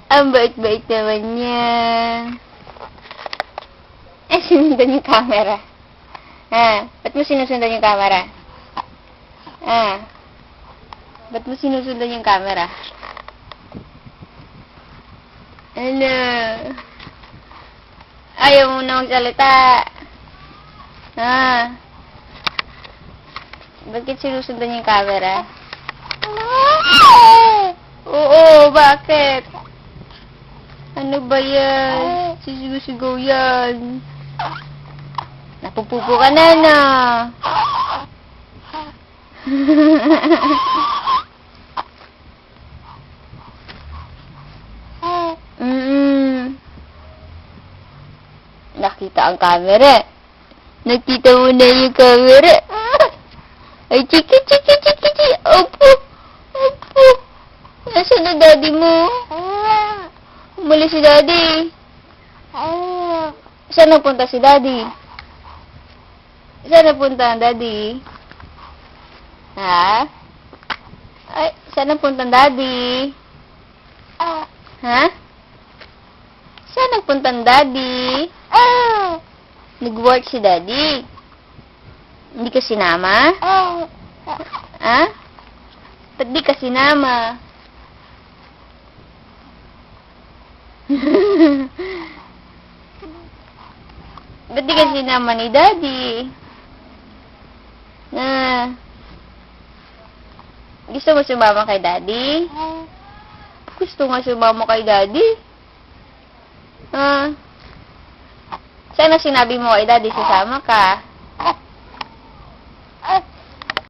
Ang bait-bait naman niya. Sinundan yung camera. Ba't mo sinusundan yung camera? Ba't mo sinusundan yung camera? Ano? Ayaw mo na magsalita. Bakit sinusundan yung camera? Oo, bakit? Ano ba yan? Sisigaw-sigaw yan. Napupupo ka na, no? Nakita ang camera. Nakita mo na yung camera. Ay, chiki. Opo. Nasaan na daddy mo? Umalis si daddy. Saan napunta si daddy? Saan napunta ang daddy? Ay, saan napunta ang daddy? Saan nagpunta ang daddy? Nag-work si daddy? Hindi ka sinama? Ba't di ka sinama? Ba't di ka sinama ni daddy? Gusto mo sumama kay daddy? Gusto nga sumama kay daddy? Sana sinabi mo kay daddy sasama ka?